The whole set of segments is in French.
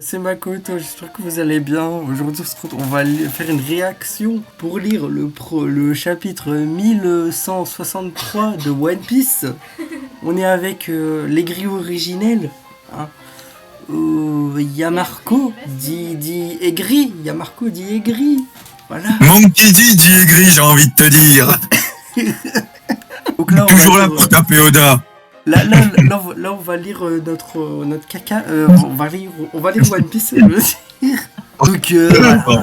C'est Makoto, j'espère que vous allez bien. Aujourd'hui, on va faire une réaction pour lire le chapitre 1163 de One Piece. On est avec l'aigri originel. Hein. Yamarco dit aigri. Yamarco dit aigri. Voilà. Monkey D dit aigri, j'ai envie de te dire. Donc là, toujours là pour taper Oda. Là, on va lire notre caca. On va lire One Piece. Je veux dire. Donc,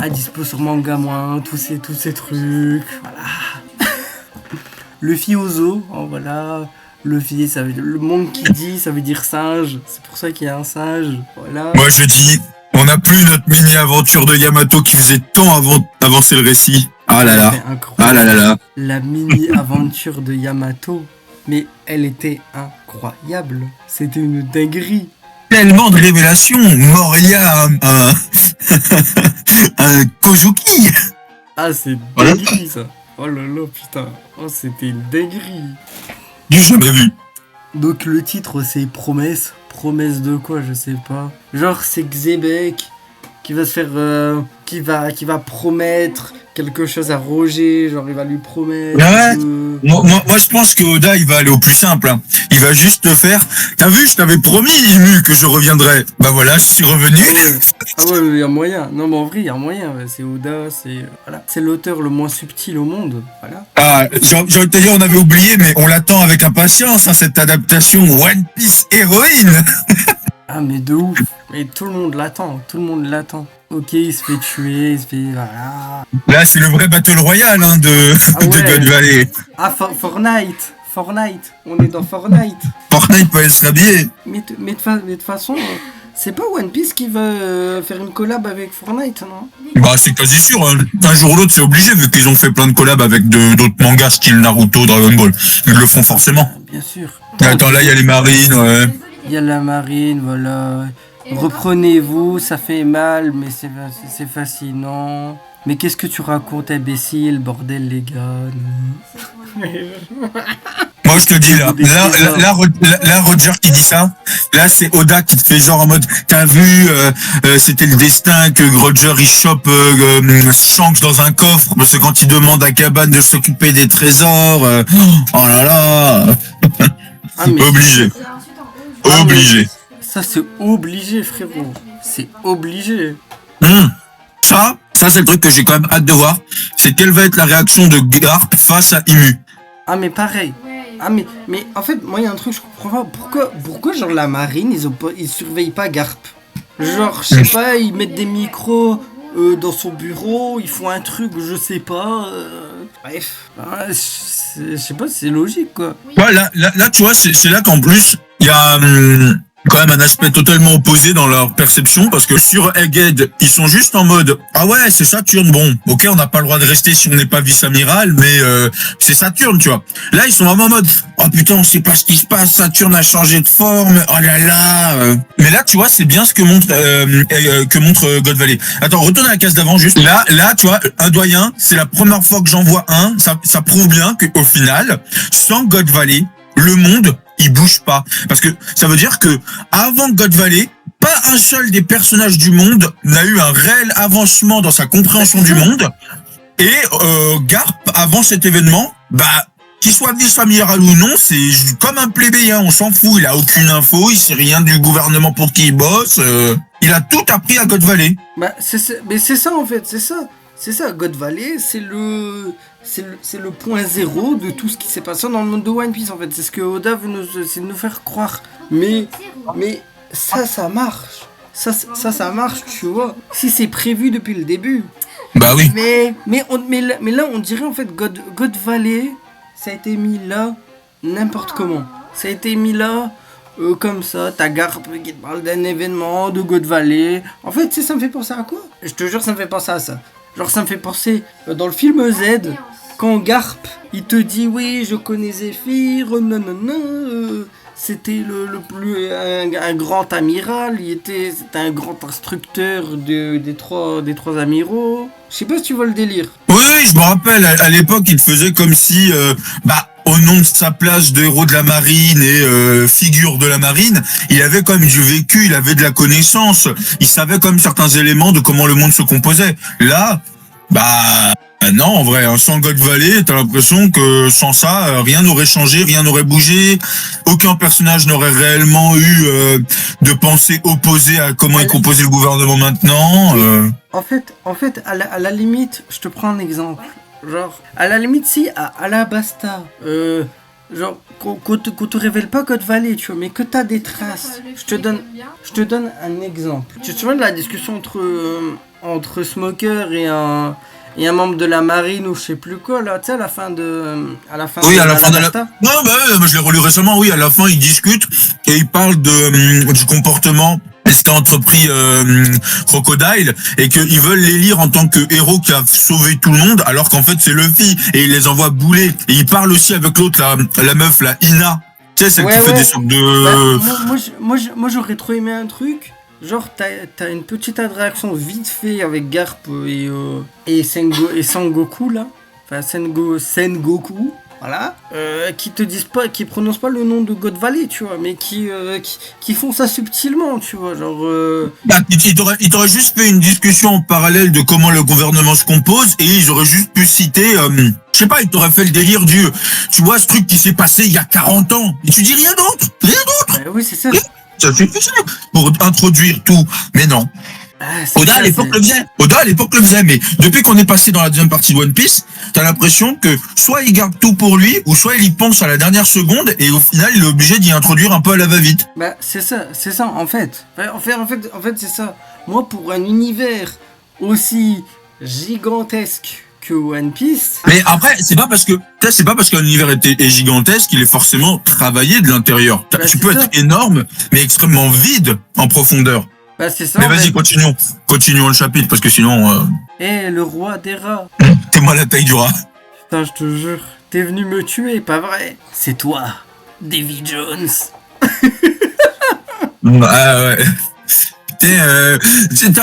à dispo sur Manga Moins, tous ces trucs. Voilà. Luffy Ozo, voilà. Luffy, ça veut dire le Monkey D, ça veut dire singe. C'est pour ça qu'il y a un singe. Voilà. Moi je dis, on n'a plus notre mini-aventure de Yamato qui faisait tant avancer le récit. Ah là là. Ah là là là. La mini-aventure de Yamato. Mais elle était incroyable. C'était une dinguerie. Tellement de révélations. Moria, un Kozuki. Ah, c'est dinguerie ça. Oh là là, putain. Oh, c'était une dinguerie. J'ai jamais vu. Donc le titre c'est Promesse. Promesse de quoi, je sais pas. Genre c'est Xebec qui va se faire... qui va promettre quelque chose à Roger, genre il va lui promettre... Ouais. Moi je pense que Oda il va aller au plus simple. Hein. Il va juste te faire... T'as vu, je t'avais promis, Imu, que je reviendrais. Bah voilà, je suis revenu. Ah ouais, il y a moyen. Non mais en vrai, il y a moyen. C'est Oda, c'est... Voilà. C'est l'auteur le moins subtil au monde. Voilà. Ah, j'ai envie de te dire, on avait oublié, mais on l'attend avec impatience, hein, cette adaptation One Piece héroïne. Ah mais de ouf. Mais tout le monde l'attend. Ok, il se fait tuer, il se fait... Voilà. Là, c'est le vrai Battle Royale hein, de God Valley. Ah, Fortnite. On est dans Fortnite. Fortnite peut se l'habiller. Mais de toute façon, c'est pas One Piece qui veut faire une collab avec Fortnite, non? Bah, c'est quasi sûr. Hein. Un jour ou l'autre, c'est obligé, vu qu'ils ont fait plein de collabs avec d'autres mangas style Naruto, Dragon Ball. Ils le font forcément. Bien sûr. Attends, là, il y a les marines, ouais. Il y a la marine, voilà. Reprenez-vous, ça fait mal, mais c'est fascinant. Mais qu'est-ce que tu racontes, imbécile, bordel, les gars? Moi, je te dis, là, Roger qui dit ça, là, c'est Oda qui te fait genre en mode, t'as vu, c'était le destin que Roger, il chope Shanks dans un coffre, parce que quand il demande à Kaban de s'occuper des trésors, oh là là. Obligé. Obligé. Ça, c'est obligé, frérot. C'est obligé. Ça, c'est le truc que j'ai quand même hâte de voir. C'est quelle va être la réaction de Garp face à Imu. Ah, mais pareil. Ah, mais en fait, moi, il y a un truc, je comprends pas. Pourquoi genre, la marine, ils surveillent pas Garp? Genre, je sais pas, ils mettent des micros dans son bureau, ils font un truc, je sais pas. Bref. Je sais pas, c'est logique, quoi. Ouais, là, tu vois, c'est là qu'en plus, il y a... quand même un aspect totalement opposé dans leur perception, parce que sur Egghead, ils sont juste en mode ah ouais c'est Saturne, bon ok on n'a pas le droit de rester si on n'est pas vice-amiral, mais c'est Saturne, tu vois. Là ils sont vraiment en mode oh putain on sait pas ce qui se passe, Saturne a changé de forme, oh là là. Mais là tu vois c'est bien ce que montre God Valley. Attends, retourne à la case d'avant juste. Là tu vois un doyen, c'est la première fois que j'en vois un, ça prouve bien qu'au final sans God Valley le monde il bouge pas, parce que ça veut dire que avant God Valley, pas un seul des personnages du monde n'a eu un réel avancement dans sa compréhension du monde. Et Garp, avant cet événement, bah qu'il soit vice-amiral ou non, c'est comme un plébéien, on s'en fout, il a aucune info, il sait rien du gouvernement pour qui il bosse, il a tout appris à God Valley. Bah mais c'est ça en fait, c'est ça, God Valley, c'est le point zéro de tout ce qui s'est passé dans le monde de One Piece en fait. C'est ce que Oda veut nous faire croire. Mais ça marche. Ça marche, tu vois. Si c'est prévu depuis le début. Bah oui. Mais là, on dirait en fait God Valley, ça a été mis là n'importe comment. Ça a été mis là comme ça. T'as Garp qui te parle d'un événement de God Valley. En fait, ça me fait penser à quoi? Je te jure, ça me fait penser à ça. Genre ça me fait penser dans le film Z, quand Garp il te dit oui je connais Zephyr, c'était un grand amiral, c'était un grand instructeur des trois amiraux. Je sais pas si tu vois le délire. Oui, je me rappelle, à l'époque il faisait comme si au nom de sa place de héros de la marine et figure de la marine, il avait quand même du vécu, il avait de la connaissance, il savait quand même certains éléments de comment le monde se composait. Là, non, en vrai, sans God Valley, t'as l'impression que sans ça, rien n'aurait changé, rien n'aurait bougé, aucun personnage n'aurait réellement eu de pensée opposée à comment est composé le gouvernement maintenant. En fait, à la limite, je te prends un exemple. Genre, à la limite, si, à Alabasta, genre, qu'on te révèle pas God Valley, tu vois, mais que t'as des traces. Je te donne un exemple. Tu te souviens de la discussion entre Smoker et un membre de la marine ou je sais plus quoi, là, tu sais, à la fin de Oui, à la fin de la... Alabasta. Non, je l'ai relu récemment, oui, à la fin, ils discutent et ils parlent du comportement ce qu'a entrepris Crocodile et qu'ils veulent les lire en tant que héros qui a sauvé tout le monde alors qu'en fait c'est Luffy et ils les envoient bouler. Et ils parlent aussi avec l'autre, la meuf, la Ina, tu sais, celle qui fait des sortes de... Moi j'aurais trop aimé un truc, genre t'as une petite interaction vite fait avec Garp et Sengoku là, enfin Sengoku. Voilà, qui te disent pas, qui prononcent pas le nom de God Valley, tu vois, mais qui font ça subtilement, tu vois, genre. Ils t'auraient juste fait une discussion en parallèle de comment le gouvernement se compose et ils auraient juste pu citer, je sais pas, ils t'auraient fait le délire tu vois, ce truc qui s'est passé il y a 40 ans et tu dis rien d'autre. Oui, c'est ça. Ça suffit pour introduire tout, mais non. Oda à l'époque le faisait, mais depuis qu'on est passé dans la deuxième partie de One Piece, t'as l'impression que soit il garde tout pour lui, ou soit il y pense à la dernière seconde, et au final il est obligé d'y introduire un peu à la va-vite. C'est ça en fait. En fait c'est ça. Moi pour un univers aussi gigantesque que One Piece. Mais après, c'est pas parce qu'un univers est gigantesque qu'il est forcément travaillé de l'intérieur. Tu peux être énorme, mais extrêmement vide en profondeur. C'est ça. Mais vas-y, continuons le chapitre, parce que sinon... le roi des rats. T'es moi la taille du rat. Putain, je te jure, t'es venu me tuer, pas vrai? C'est toi, Davy Jones. Ouais.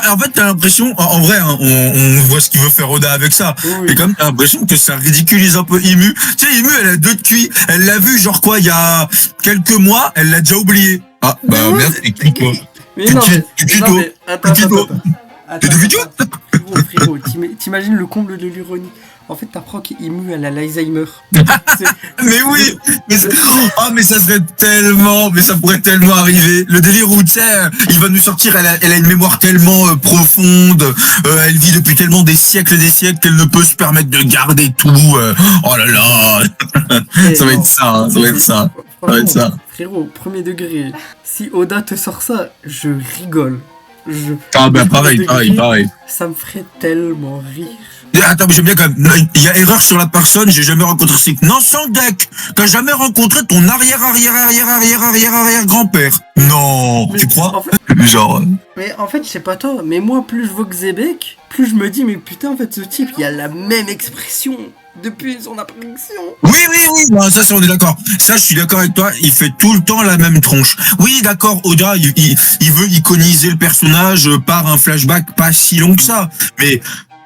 En fait, t'as l'impression, en vrai, hein, on voit ce qu'il veut faire Oda avec ça. Oui. Et comme t'as l'impression que ça ridiculise un peu Imu. Tu sais, Imu, elle a 2 de QI. Elle l'a vu, genre quoi, il y a quelques mois, elle l'a déjà oublié. Ah, merde, c'est qui, toi? Mais non, mais attends. Frérot, t'imagines le comble de l'ironie. En fait, t'apprends qu'Imu, elle a l'Alzheimer. Mais oui, mais ça ça pourrait tellement arriver. Le délire où, tu sais, il va nous sortir, elle a une mémoire tellement profonde, elle vit depuis tellement des siècles qu'elle ne peut se permettre de garder tout. Oh là là, ça va être ça. Frérot, premier degré, si Oda te sort ça, je rigole. Pareil. Ça me ferait tellement rire. Attends, mais j'aime bien quand même. Il y a erreur sur la personne, j'ai jamais rencontré ce Non, sans deck, t'as jamais rencontré ton arrière grand-père. Non, mais tu crois en fait, genre. Mais en fait, je sais pas toi, mais moi, plus je vois Xebec, plus je me dis, mais putain, en fait, ce type, il a la même expression depuis son apparition. Oui, non, ça, on est d'accord. Ça, je suis d'accord avec toi, il fait tout le temps la même tronche. Oui, d'accord, Oda, il veut iconiser le personnage par un flashback pas si long que ça, mais...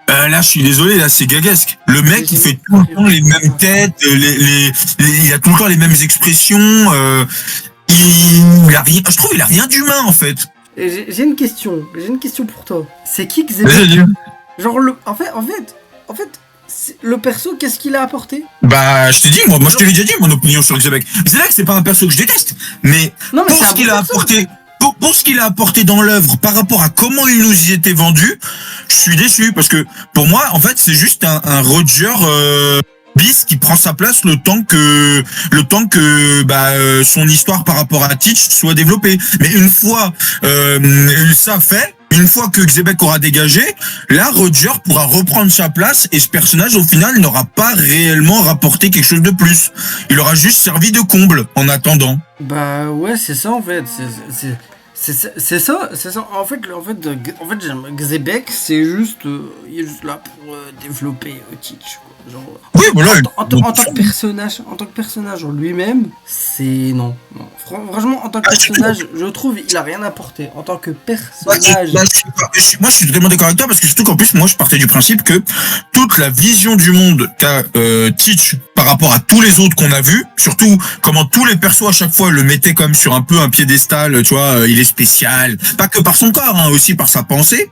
là, je suis désolé, là, c'est gaguesque. Le mec, il fait tout le temps les mêmes têtes, il a tout le temps les mêmes expressions, il a rien, je trouve, il a rien d'humain, en fait. J'ai une question pour toi. C'est qui Xebec? Genre, en fait, le perso, qu'est-ce qu'il a apporté? Je t'ai dit, moi je te l'ai déjà dit, mon opinion sur Xebec. C'est là que c'est pas un perso que je déteste, mais pour ce qu'il a apporté... Pour ce qu'il a apporté dans l'œuvre par rapport à comment il nous y était vendu, je suis déçu parce que pour moi, en fait, c'est juste un Roger bis qui prend sa place le temps que son histoire par rapport à Teach soit développée. Mais une fois ça fait, une fois que Xebec aura dégagé, là, Roger pourra reprendre sa place et ce personnage, au final, n'aura pas réellement rapporté quelque chose de plus. Il aura juste servi de comble en attendant. Ouais, c'est ça en fait. C'est ça. En fait, Xebec, c'est juste, il est juste là pour développer Teach. Genre, Oui, voilà. en tant que personnage en lui-même, c'est non. Franchement, en tant que personnage, je trouve il a rien apporté. En tant que personnage. Moi, je suis totalement d'accord avec toi parce que surtout qu'en plus, moi, je partais du principe que toute la vision du monde qu'a Teach par rapport à tous les autres qu'on a vus, surtout comment tous les persos à chaque fois le mettaient comme sur un peu un piédestal, tu vois, il est spécial, pas que par son corps, hein, aussi par sa pensée.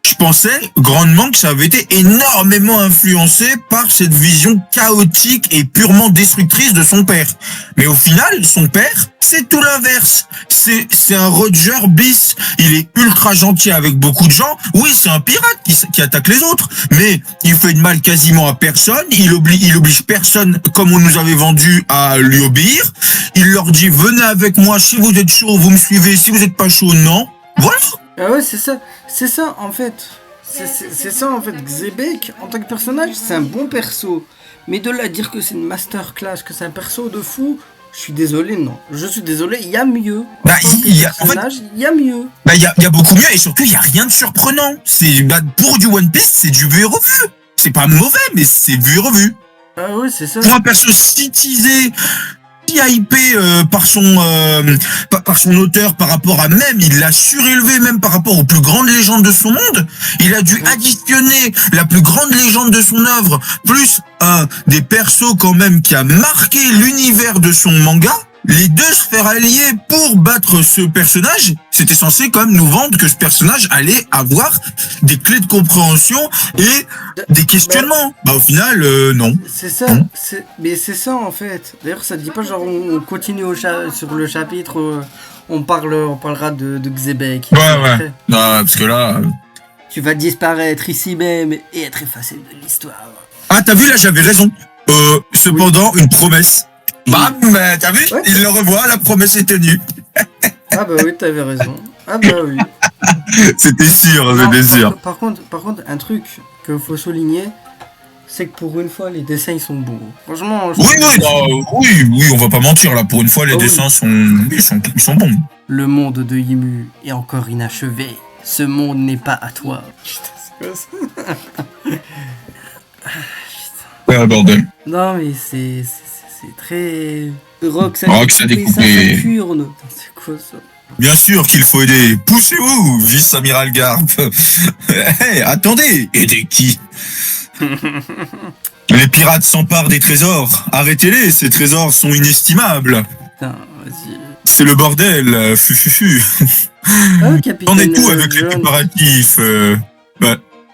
Je pensais grandement que ça avait été énormément influencé par cette vision chaotique et purement destructrice de son père. Mais au final, son père, c'est tout l'inverse. C'est un Roger bis. Il est ultra gentil avec beaucoup de gens. Oui, c'est un pirate qui attaque les autres, mais il fait de mal quasiment à personne. Il oblige personne, comme on nous avait vendu, à lui obéir. Il leur dit venez avec moi si vous êtes chaud, vous me suivez. Si vous n'êtes pas chaud, non. Voilà. Ah ouais, c'est ça en fait. C'est ça en fait. Xebec, en tant que personnage, c'est un bon perso. Mais de là à dire que c'est une masterclass, que c'est un perso de fou, je suis désolé, non. Je suis désolé, il y a mieux. Il y a mieux. Bah, il y a beaucoup mieux et surtout, il y a rien de surprenant. Pour du One Piece, c'est du vu et revu. C'est pas mauvais, mais c'est vu et revu. Ah ouais, c'est ça. Pour un perso si teasé, si hypé par son auteur par rapport à même, il l'a surélevé même par rapport aux plus grandes légendes de son monde. Il a dû additionner la plus grande légende de son œuvre, plus un des persos quand même qui a marqué l'univers de son manga. Les deux se faire allier pour battre ce personnage, c'était censé quand même nous vendre que ce personnage allait avoir des clés de compréhension et des questionnements. Bah au final, non. C'est ça, mais c'est ça en fait. D'ailleurs ça dit pas genre on continue sur le chapitre, on parlera de Xebec. Ouais. Non, parce que là... Tu vas disparaître ici même et être effacé de l'histoire. Ah t'as vu là, j'avais raison. Cependant, une promesse. Bam, t'as vu, ouais. Il le revoit, la promesse est tenue. Ah bah oui, t'avais raison. Ah bah oui. C'était sûr. Par contre, un truc qu'il faut souligner, c'est que pour une fois, les dessins ils sont bons. Franchement. Oui, on va pas mentir là. Pour une fois, les dessins sont bons. Le monde de Yimu est encore inachevé. Ce monde n'est pas à toi. Putain, c'est quoi ça? Ouais, bordel. Non mais c'est très... Rox a découpé. C'est quoi ça? Bien sûr qu'il faut aider. Poussez-vous, vice-amiral Garp. Hey, attendez, aider qui? Les pirates s'emparent des trésors. Arrêtez-les, ces trésors sont inestimables. Putain, vas-y. C'est le bordel, fufufu. On est tout avec les préparatifs.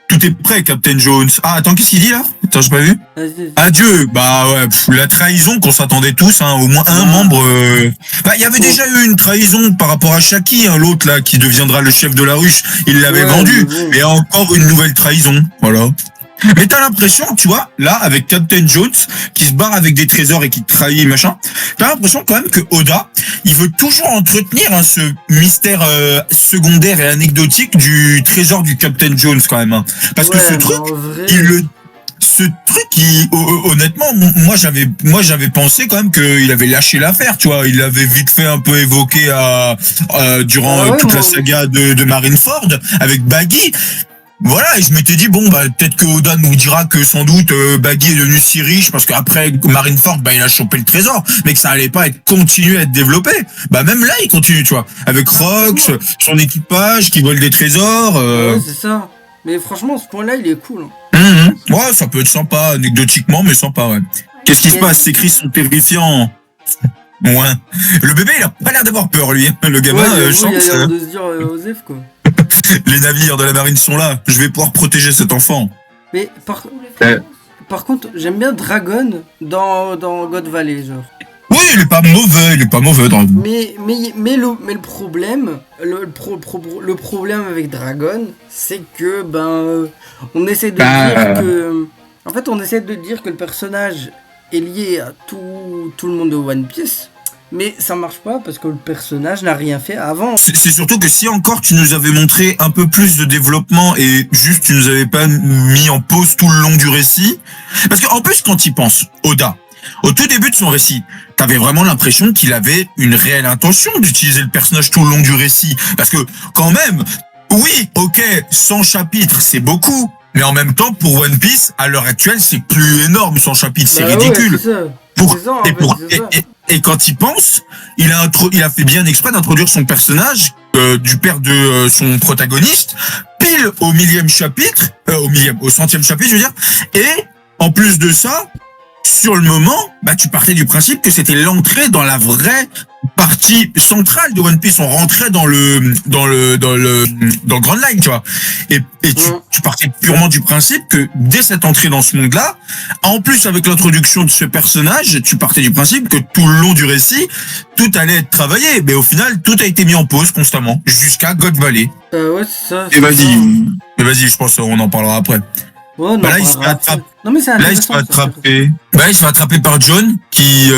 Tout est prêt, Captain Jones. Ah, attends, qu'est-ce qu'il dit là? Attends, j'ai pas vu. Vas-y. Adieu. Bah ouais, la trahison qu'on s'attendait tous, hein, au moins un membre. Il y avait déjà eu une trahison par rapport à Shaki, hein, l'autre là, qui deviendra le chef de la ruche. Il l'avait vendu. Et encore une nouvelle trahison. Voilà. Mais t'as l'impression, tu vois, là, avec Captain Jones, qui se barre avec des trésors et qui trahit, machin, t'as l'impression quand même que Oda, il veut toujours entretenir ce mystère secondaire et anecdotique du trésor du Captain Jones, quand même. Hein. Parce que ce truc, honnêtement, moi j'avais pensé quand même qu'il avait lâché l'affaire, tu vois. Il l'avait vite fait un peu évoqué durant toute la saga de Marineford, avec Baggy. Voilà, et je m'étais dit, bon, peut-être que Oda nous dira que sans doute Baggy est devenu si riche parce qu'après Marineford, il a chopé le trésor, mais que ça allait pas continuer à être développé. Même là, il continue, tu vois, avec Rox, son équipage qui vole des trésors. Ouais, c'est ça. Mais franchement, ce point-là, il est cool. Hein. Ouais, ça peut être sympa, anecdotiquement, mais sympa, ouais. Qu'est-ce qui se passe? Ces cris sont terrifiants. Ouais. Le bébé, il a pas l'air d'avoir peur, lui. Le gamin chante. Il a l'air de se dire Osef, quoi. Les navires de la marine sont là. Je vais pouvoir protéger cet enfant. Mais par contre, j'aime bien Dragon dans God Valley, genre. Oui, il est pas mauvais, Dragon. Mais le problème, le problème avec Dragon, c'est que on essaie de dire que, en fait, on essaie de dire que le personnage est lié à tout le monde de One Piece. Mais ça marche pas parce que le personnage n'a rien fait avant. C'est surtout que si encore tu nous avais montré un peu plus de développement et juste tu nous avais pas mis en pause tout le long du récit. Parce qu'en plus quand il pense, Oda, au tout début de son récit, t'avais vraiment l'impression qu'il avait une réelle intention d'utiliser le personnage tout le long du récit. Parce que quand même, oui, ok, 100 chapitres c'est beaucoup. Mais en même temps, pour One Piece, à l'heure actuelle, c'est plus énorme son chapitre, c'est Bah ouais, ridicule. c'est ça. Pour, C'est ça, en et, fait, pour, c'est ça. et quand il pense, il a fait bien exprès d'introduire son personnage, du père de son protagoniste, pile au millième chapitre, au centième chapitre, je veux dire. Et en plus de ça, sur le moment, bah tu partais du principe que c'était l'entrée dans la vraie partie centrale de One Piece. On rentrait dans le Grand Line, tu vois. Et tu partais purement du principe que dès cette entrée dans ce monde-là, en plus avec l'introduction de ce personnage, tu partais du principe que tout le long du récit, tout allait être travaillé. Mais au final, tout a été mis en pause constamment jusqu'à God Valley. Ouais, c'est ça. Et vas-y, je pense qu'on en parlera après. Ouais, non, Bah là, il se fait attraper. Non, mais c'est Là, il se fait intéressant, ça. attraper. Bah, il se fait attraper par John, qui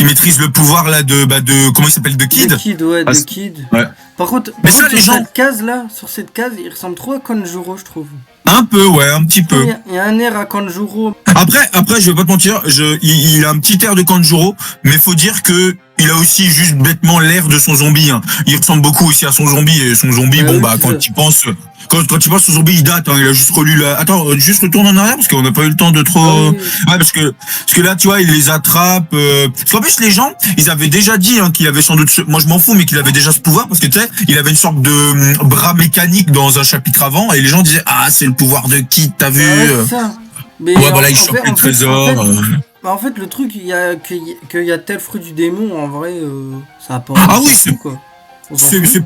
maîtrise le pouvoir là de comment il s'appelle, de Kid. De Kid, ouais, Ah, de Kid. Ouais. Par contre, Mais ça, les sur gens- cette case là, sur cette case, il ressemble trop à Kanjuro, je trouve. Un peu, ouais, un petit peu. Il y a un air à Kanjuro. Après, je vais pas te mentir, il a un petit air de Kanjuro, mais faut dire que il a aussi juste bêtement l'air de son zombie. Hein. Il ressemble beaucoup aussi à son zombie, et son zombie, Ouais, bon oui, bah c'est quand ça. tu penses. Quand tu penses au zombie, il date, hein, il a juste relu la... Attends, juste retourne en arrière, parce qu'on n'a pas eu le temps de trop... Ah oui. Ouais, parce que là, tu vois, il les attrape... Parce qu'en plus, les gens, ils avaient déjà dit hein, qu'il avait sans doute... Moi, je m'en fous, mais qu'il avait déjà ce pouvoir, parce que, tu sais, il avait une sorte de bras mécanique dans un chapitre avant, et les gens disaient, ah, c'est le pouvoir de Kid, t'as vu Ouais, c'est ça. Mais Ouais, bah là, en il chope fait- le en fait- trésor... En fait, le truc, qu'il y a tel fruit du démon, en vrai, ça a pas. Ah oui, c'est quoi. On s'en C'est fout.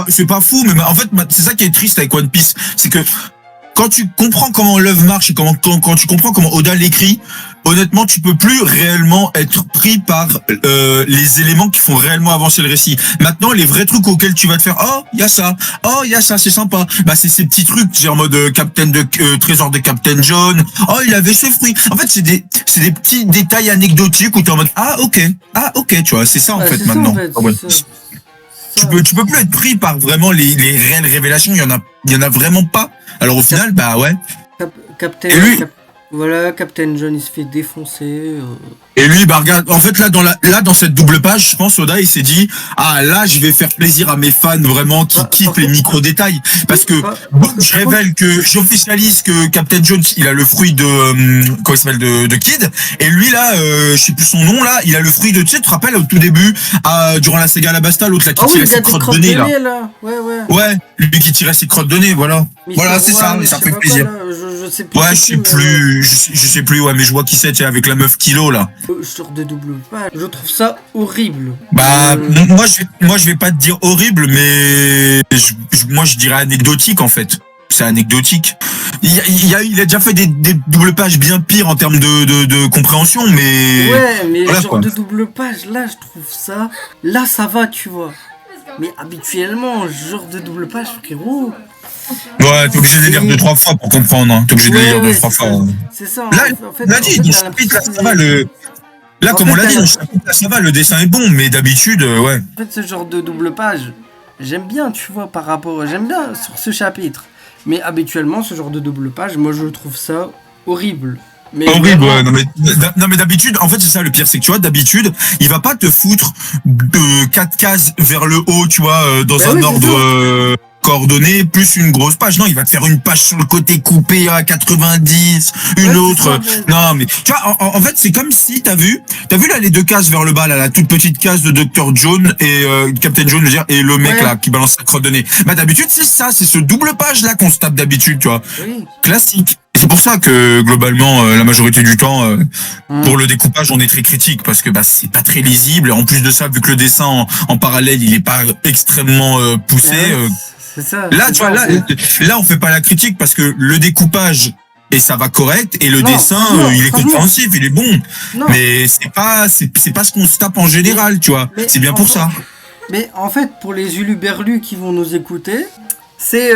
c'est pas fou, mais en fait, c'est ça qui est triste avec One Piece, c'est que quand tu comprends comment l'œuvre marche et quand tu comprends comment Oda l'écrit, honnêtement, tu peux plus réellement être pris par les éléments qui font réellement avancer le récit. Maintenant, les vrais trucs auxquels tu vas te faire, oh, il y a ça, c'est sympa. Bah, c'est ces petits trucs, genre en mode trésor de Captain John. Oh, il avait ce fruit. En fait, c'est des petits détails anecdotiques où t'es en mode, ah, ok, tu vois, c'est ça en Ouais, fait c'est ça, maintenant. en fait, Ah ouais. c'est ça. Tu peux plus être pris par vraiment les réelles révélations, il y en a vraiment pas. Alors au final, bah ouais. Captain. Et lui- Voilà, Captain John, il se fait défoncer. Et lui, bah regarde, en fait là dans cette double page, je pense Oda il s'est dit, ah là je vais faire plaisir à mes fans vraiment qui kiffent les micro détails, parce que bon, je révèle que j'officialise que Captain Jones il a le fruit de comment il s'appelle de Kid, et lui là, je sais plus son nom là, il a le fruit de, tu sais, tu te rappelles au tout début, durant la saga Alabasta, l'autre là qui Ah oui, tirait il a ses des crottes de nez là. là. Ouais. Ouais, lui qui tirait ses crottes de nez, voilà. Mais Voilà, ça, c'est ouais, ça, mais ça je fait sais pas plaisir. quoi, là, je sais plus. Ouais, je sais plus, ouais, mais je vois qui c'est, tu sais, avec la meuf kilo là. Sur de double page, je trouve ça horrible. Bah, moi je vais pas te dire horrible, mais moi je dirais anecdotique en fait. C'est anecdotique. Il a déjà fait des doubles pages bien pires en termes de compréhension, mais Ouais, mais voilà, genre quoi. de double page, là, je trouve ça. Là, ça va, tu vois. Mais habituellement, genre de double page, frérot. Ouais, t'es obligé de les lire 2-3 fois pour comprendre. Hein. T'es obligé de les lire 2-3 c'est fois. ça. Hein. C'est ça. Là, en fait, on l'a dit, dans le t'as chapitre là, l'impression ça va, là, En comme fait, on l'a dit, t'as dans le chapitre là, ça va, le dessin est bon, mais d'habitude, ouais. En fait, ce genre de double page, j'aime bien, tu vois, j'aime bien sur ce chapitre. Mais habituellement, ce genre de double page, moi, je trouve ça horrible. Mais Horrible, vraiment, ouais, non mais d'habitude, en fait c'est ça le pire, c'est que tu vois, d'habitude, il va pas te foutre de 4 cases vers le haut, tu vois, dans Bah un oui, c'est ordre coordonné, plus une grosse page. Non, il va te faire une page sur le côté coupé à 90, une Ouais, c'est autre. ça, ouais. Non, mais tu vois, en fait, c'est comme si t'as vu là les deux cases vers le bas, là, la toute petite case de Dr. John et Captain John, je veux dire, et le mec Ouais. là qui balance sa crotte de nez. Bah d'habitude c'est ça, c'est ce double page là qu'on se tape d'habitude, tu vois, oui. classique. Et c'est pour ça que globalement, la majorité du temps, pour le découpage, on est très critique parce que bah c'est pas très lisible. En plus de ça, vu que le dessin en parallèle, il est pas extrêmement poussé. C'est ça. Là, c'est tu vois, ça, là, on fait pas la critique parce que le découpage et ça va correct et le Non, dessin, franchement, il est franchement. compréhensif, il est bon. Non, Mais c'est pas ce qu'on se tape en général, tu vois. mais C'est bien pour enfin, ça. Mais en fait, pour les uluberlus qui vont nous écouter, c'est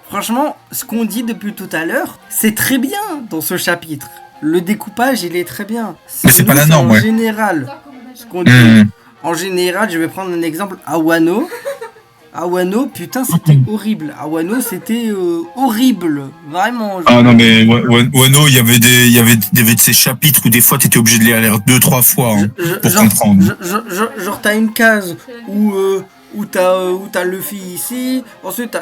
franchement ce qu'on dit depuis tout à l'heure, c'est très bien dans ce chapitre. Le découpage, il est très bien. Mais c'est pas la norme, en ouais. général, ce qu'on dit. Mmh. En général, je vais prendre un exemple. Awano. Awano, putain, c'était horrible. Awano, c'était horrible. Vraiment. Ah non mais Wano, il y avait de ces chapitres où des fois t'étais obligé de les lire 2-3 fois hein, pour comprendre. Genre, t'as une case où où t'as Luffy ici, ensuite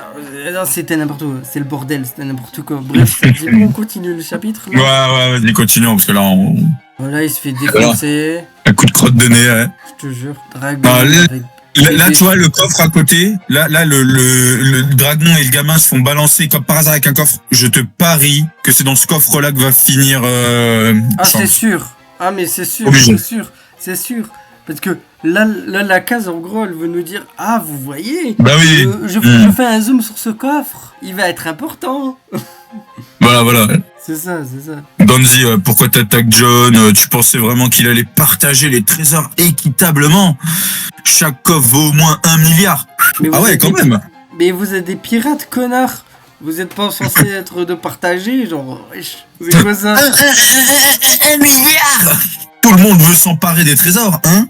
non, c'était n'importe quoi, c'est le bordel, c'était n'importe quoi. Bref, on continue le chapitre là. Ouais, vas-y, continuons, parce que là, Voilà, il se fait défoncer. un coup de crotte de nez, ouais. Je te jure, dragon. Ah, avec- Là, tu vois, le coffre à côté, là, le dragon et le gamin se font balancer comme par hasard avec un coffre. Je te parie que c'est dans ce coffre-là que va finir, Ah, c'est Shanks. sûr. Ah, mais c'est sûr, Obligé. c'est sûr. Parce que là, la case, en gros, elle veut nous dire, ah, vous voyez, Bah oui. je fais un zoom sur ce coffre, il va être important. Voilà. C'est ça. Bonzi, pourquoi t'attaques John? Tu pensais vraiment qu'il allait partager les trésors équitablement? Chaque coffre vaut au moins 1 milliard. Mais Ah vous ouais, êtes quand des- même. Mais vous êtes des pirates, connards. Vous êtes pas censés être de partager, genre, wesh, c'est quoi ça? 1 milliard. Tout le monde veut s'emparer des trésors, hein?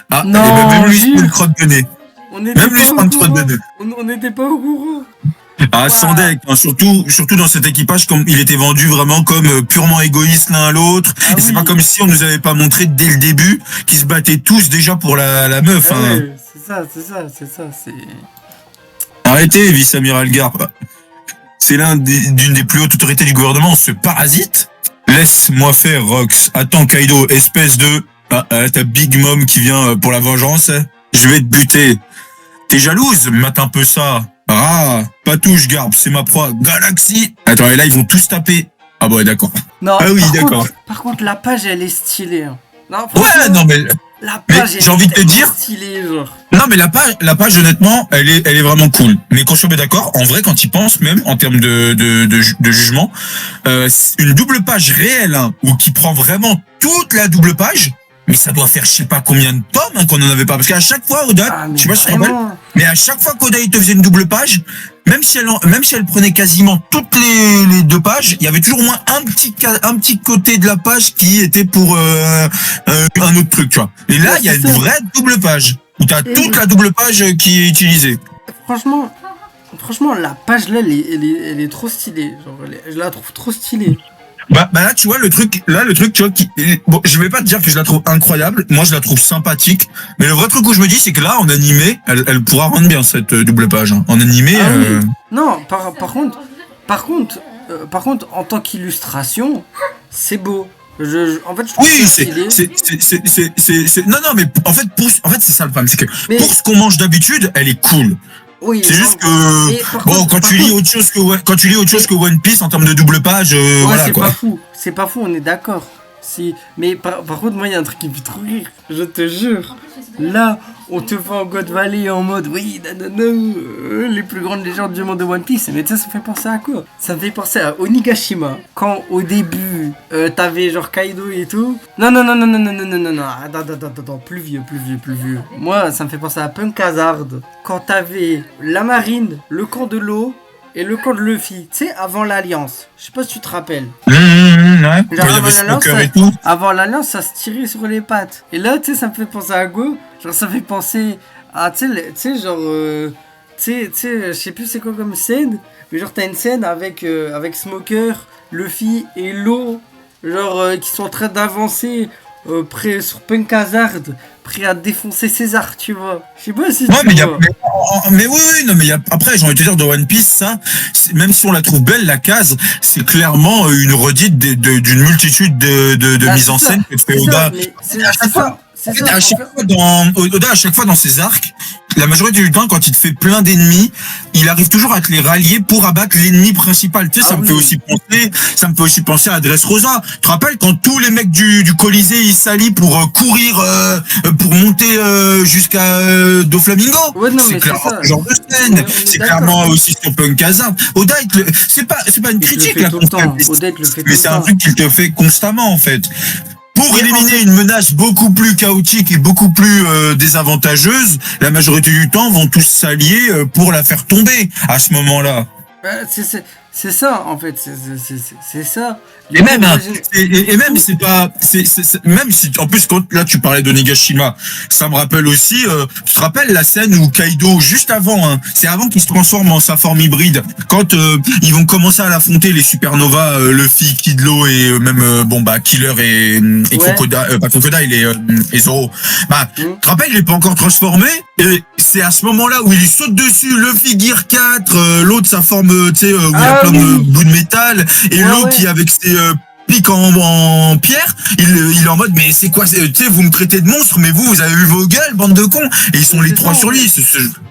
Ah, Non, et ben, même lui, jure. c'est une crotte de nez. On n'était Même lui, pas c'est au une crotte de courant. nez. On n'était pas au courant. Ah, Wow. sans deck, hein, surtout dans cet équipage, comme il était vendu vraiment comme purement égoïste l'un à l'autre. Ah et c'est oui. pas comme si on nous avait pas montré dès le début qu'ils se battaient tous déjà pour la meuf. Ah Hein. ouais, c'est ça. Arrêtez, vice-amiral Garp. C'est d'une des plus hautes autorités du gouvernement, ce parasite. Laisse-moi faire, Rox. Attends, Kaido, espèce de... ta Big Mom qui vient pour la vengeance. Je vais te buter. T'es jalouse? Mate un peu ça. Ah, pas touche, Garp, c'est ma proie. Galaxy. Attends, et là, ils vont tous taper. Ah ouais, d'accord. Non, Ah oui, par d'accord. par contre, la page, elle est stylée. Hein. Non, Ouais, franchement, non, mais... la mais page, elle j'ai envie est de te tellement dire- stylée, genre. Non, mais la page, honnêtement, elle est vraiment cool. Mais qu'on soit bien d'accord, en vrai, quand ils pensent même, en termes de jugement, une double page réelle, hein, ou qui prend vraiment toute la double page, mais ça doit faire je sais pas combien de tomes hein, qu'on en avait pas. Parce qu'à chaque fois, Oda, Ah, mais je sais pas si tu te rappelles, vraiment. mais à chaque fois qu'Oda il te faisait une double page, même si elle prenait quasiment toutes les 2 pages, il y avait toujours au moins un petit côté de la page qui était pour un autre truc, tu vois. Et là, Ouais, il y a c'est une ça. vraie double page où t'as Et toute oui. la double page qui est utilisée. Franchement, la page là, elle est trop stylée. Genre, je la trouve trop stylée. Bah là, tu vois, le truc, tu vois, bon, je vais pas te dire que je la trouve incroyable. Moi, je la trouve sympathique. Mais le vrai truc où je me dis, c'est que là, en animé, elle pourra rendre bien cette double page. Hein. En animé, Ah oui. Non, par contre, en tant qu'illustration, c'est beau. En fait, je trouve oui, ça stylé. non, mais en fait, c'est ça le problème, c'est que Mais- pour ce qu'on mange d'habitude, elle est cool. Oui, C'est non, juste que, mais par bon, contre- quand par tu lis contre- autre chose que One Piece en termes de double page, Ouais, voilà c'est quoi. pas fou. C'est pas fou, on est d'accord. Si, mais par contre, moi, il y a un truc qui me fait trop rire. Je te jure. Là, on te voit en God Valley en mode, oui, nanana, les plus grandes légendes du monde de One Piece. Mais tu sais, ça me fait penser à quoi? Ça me fait penser à Onigashima. Quand au début, t'avais genre Kaido et tout. Non. Attends, plus vieux. Moi, ça me fait penser à Punk Hazard. Quand t'avais la marine, le camp de l'eau et le camp de Luffy. Tu sais, avant l'Alliance. Je sais pas si tu te rappelles. Ouais. Genre, Quand il y avant avait l'Alliance, Smoker et tout. avant l'Alliance, ça se tirait sur les pattes. Et là, tu sais, ça me fait penser à Go. Genre, ça me fait penser à, tu sais, genre, tu sais, je sais plus c'est quoi comme scène. Mais genre, t'as une scène avec Smoker, Luffy et Law. Genre, qui sont en train d'avancer près sur Punk Hazard, prêt à défoncer César, tu vois. Je sais pas si Ouais, tu mais, vois. mais oui, non, mais après, j'ai envie de te dire, de One Piece, ça, même si on la trouve belle, la case, c'est clairement une redite d'une multitude de Ah, mises c'est en ça, scène que fait c'est Oda. ça, mais c'est À chaque c'est fois, ça. C'est En fait, ça. à chaque fois Oda, à chaque fois dans ses arcs, la majorité du temps, quand il te fait plein d'ennemis, il arrive toujours à te les rallier pour abattre l'ennemi principal. Tu sais, Ah ça me oui. fait aussi penser à Dressrosa. Tu te rappelles quand tous les mecs du Colisée ils s'allient pour courir, pour monter jusqu'à Doflamingo. Ouais, non, C'est mais clairement c'est ça. ce genre de scène. Ouais, on est C'est d'accord. clairement aussi sur Punk Hazard. Oda, c'est pas une Il te le critique fait là. tout le temps. Oda, il te le fait tout Mais le c'est un temps. truc qu'il te fait constamment en fait. Pour Mais éliminer une menace beaucoup plus chaotique et beaucoup plus désavantageuse, la majorité du temps vont tous s'allier pour la faire tomber à ce moment-là. C'est ça, en fait, c'est ça. Du Et coup, même, hein, imagine- et même, c'est pas, même si, en plus, quand là, tu parlais de Nagashima, ça me rappelle aussi, tu te rappelles la scène où Kaido, juste avant, hein, c'est avant qu'il se transforme en sa forme hybride, quand ils vont commencer à l'affronter, les supernovas, Luffy, Kid Lo et même, Killer et Ouais. Crocodile, pas Crocodile et Zoro. Bah, tu te rappelles, il est pas encore transformé, et c'est à ce moment-là où il lui saute dessus, Luffy Gear 4, l'autre, sa forme, tu sais, où il y a Ah plein de oui. bouts de métal, et Ouais, l'autre ouais. qui, avec ses pics en pierre, il est en mode, mais c'est quoi, tu sais, vous me traitez de monstre, mais vous avez vu vos gueules, bande de cons, et ils sont les C'est trois ça, sur en lui.